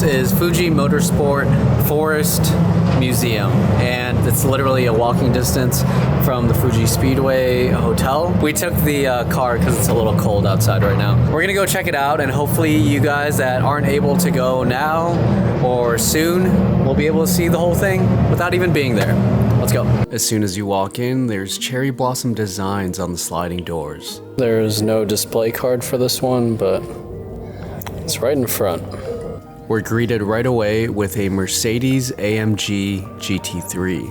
This is Fuji Motorsport Forest Museum, and it's literally a walking distance from the Fuji Speedway Hotel. We took the car because it's a little cold outside right now. We're gonna go check it out, and hopefully you guys that aren't able to go now or soon will be able to see the whole thing without even being there. Let's go. As soon as you walk in, there's cherry blossom designs on the sliding doors. There's no display card for this one, but it's right in front. We're greeted right away with a Mercedes AMG GT3.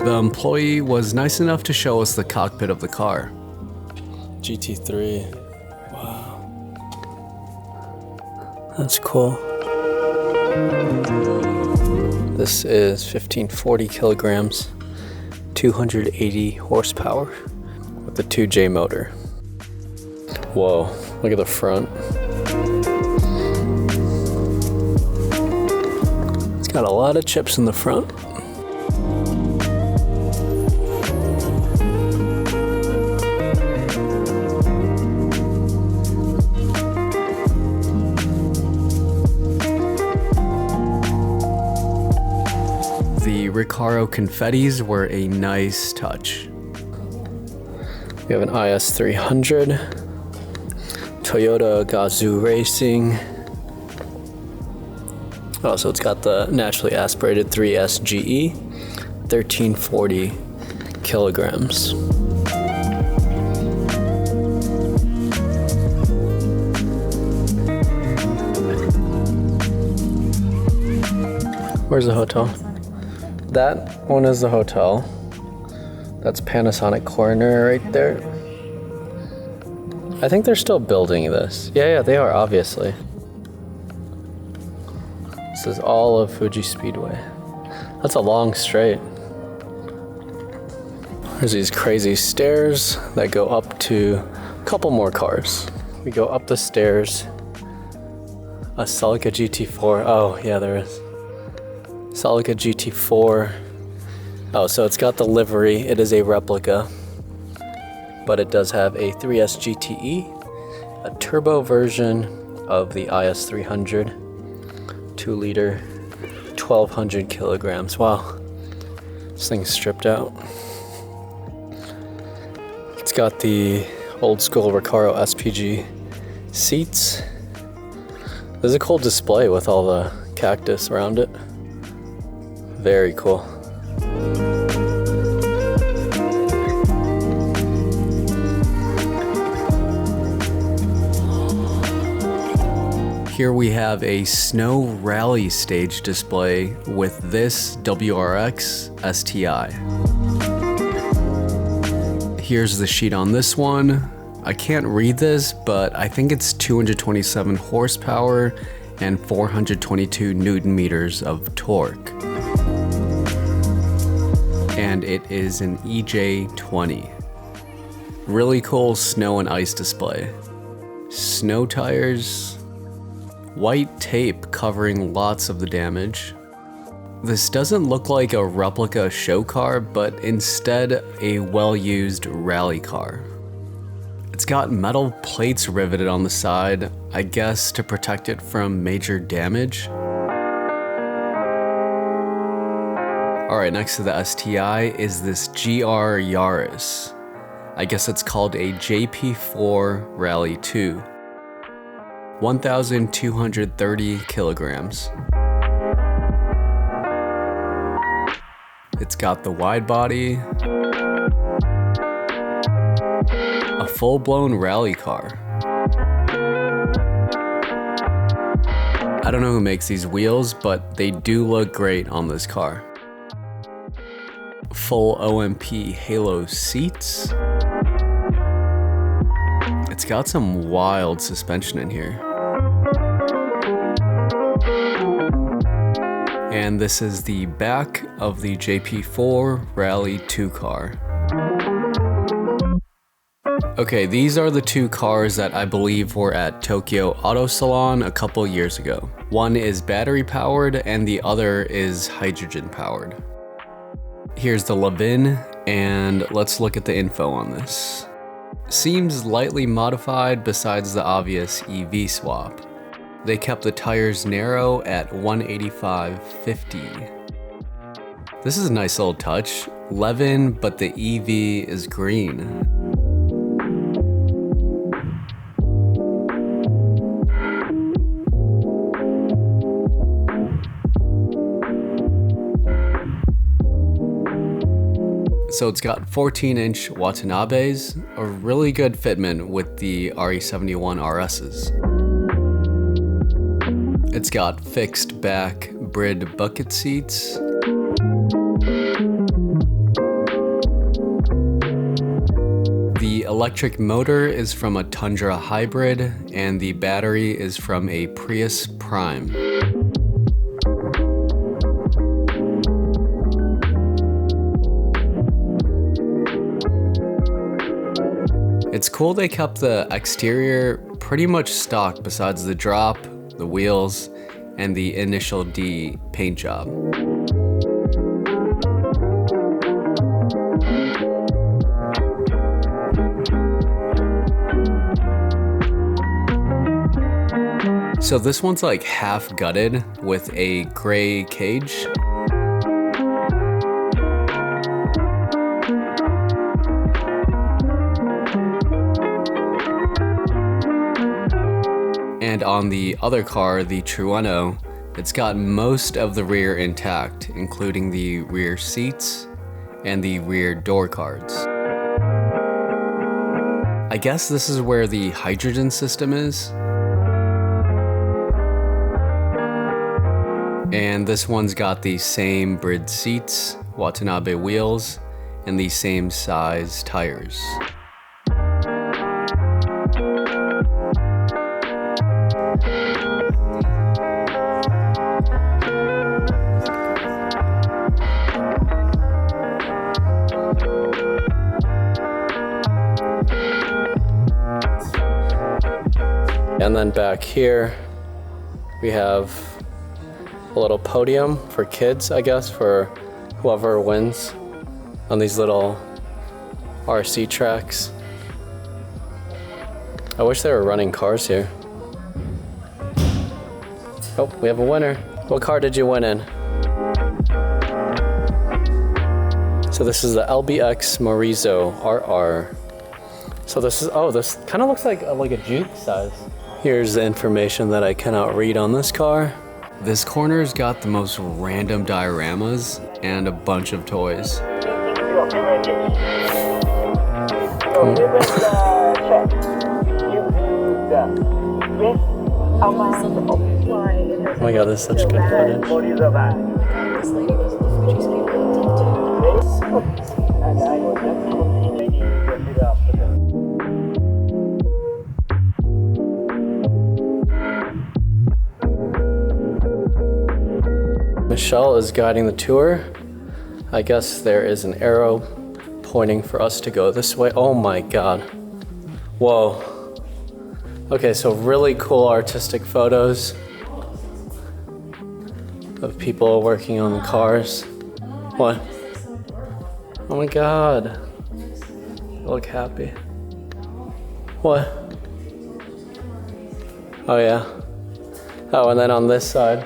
The employee was nice enough to show us the cockpit of the car. GT3. Wow. That's cool. This is 1540 kilograms, 280 horsepower with the 2J motor. Whoa, look at the front. It's got a lot of chips in the front. The Recaro confettis were a nice touch. We have an IS300, Toyota Gazoo Racing. Oh, so it's got the naturally aspirated 3S GE, 1340 kilograms. Where's the hotel? That one is the hotel. That's Panasonic Corner right there. I think they're still building this. Yeah, they are, obviously. This is all of Fuji Speedway. That's a long straight. There's these crazy stairs that go up to a couple more cars. We go up the stairs. A Celica GT4. Oh, yeah, there is. Celica GT4. Oh, so it's got the livery. It is a replica, but it does have a 3S GTE, a turbo version of the IS300, 2-liter, 1200 kilograms. Wow, this thing's stripped out. It's got the old school Recaro SPG seats. There's a cool display with all the cactus around it. Very cool. Here we have a snow rally stage display with this WRX STI. Here's the sheet on this one. I can't read this, but I think it's 227 horsepower and 422 Newton meters of torque. And it is an EJ20. Really cool snow and ice display. Snow tires. White tape covering lots of the damage. This doesn't look like a replica show car, but instead a well-used rally car. It's got metal plates riveted on the side, I guess to protect it from major damage. Alright, next to the STI is this GR Yaris. I guess it's called a JP4 Rally 2. 1,230 kilograms. It's got the wide body, a full-blown rally car. I don't know who makes these wheels, but they do look great on this car. Full OMP halo seats. It's got some wild suspension in here. And this is the back of the JP4 Rally 2 car. Okay, these are the two cars that I believe were at Tokyo Auto Salon a couple years ago. One is battery powered and the other is hydrogen powered. Here's the Levin, and let's look at the info on this. seems lightly modified besides the obvious EV swap. They kept the tires narrow at 185/50. This is a nice little touch. Levin, but the EV is green. So it's got 14-inch Watanabes, a really good fitment with the RE71 RSs. It's got fixed back Brid bucket seats. The electric motor is from a Tundra Hybrid, and the battery is from a Prius Prime. It's cool they kept the exterior pretty much stock besides the drop, the wheels, and the initial D paint job. So this one's like half gutted with a gray cage. And on the other car, the Trueno, it's got most of the rear intact, including the rear seats and the rear door cards. I guess this is where the hydrogen system is. And this one's got the same Brid seats, Watanabe wheels, and the same size tires. And then back here, we have a little podium for kids, I guess, for whoever wins on these little RC tracks. I wish they were running cars here. Oh, we have a winner. What car did you win in? So this is the LBX Morizo RR. So this is, oh, this kind of looks like a Juke size. Here's the information that I cannot read on this car. This corner's got the most random dioramas and a bunch of toys. Oh my god, this is such good footage. This lady goes to the Fuji Speedway Michelle is guiding the tour. I guess there is an arrow pointing for us to go this way. Oh my god. Whoa. Okay, so really cool artistic photos of people working on the cars. What? Oh my god. You look happy. What? Oh yeah. Oh, and then on this side,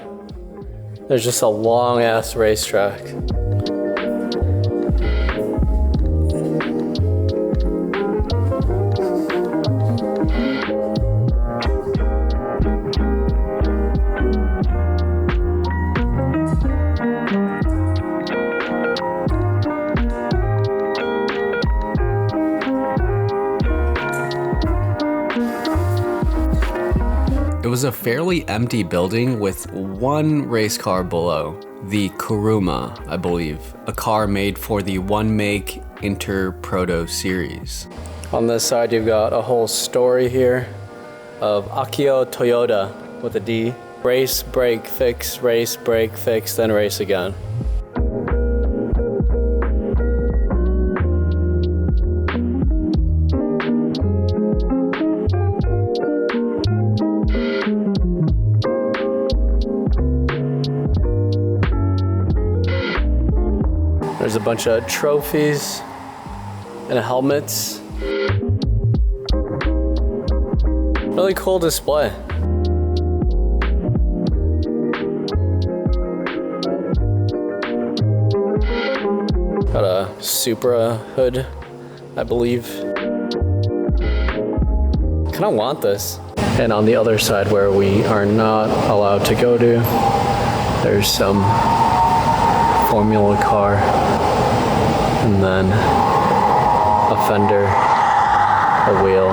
there's just a long ass racetrack. It was a fairly empty building with one race car below, the Kuruma, I believe, a car made for the one-make Inter Proto series. On this side, you've got a whole story here of Akio Toyota with a D. Race, brake, fix, then race again. There's a bunch of trophies and helmets. Really cool display. Got a Supra hood, I believe. Kind of want this. And on the other side where we are not allowed to go to, there's some Formula car, and then a fender, a wheel,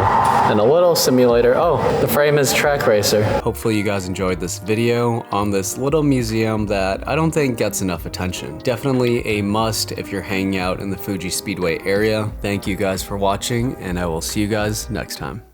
and a little simulator. Oh, the frame is Track Racer. Hopefully you guys enjoyed this video on this little museum that I don't think gets enough attention. Definitely a must if you're hanging out in the Fuji Speedway area. Thank you guys for watching, and I will see you guys next time.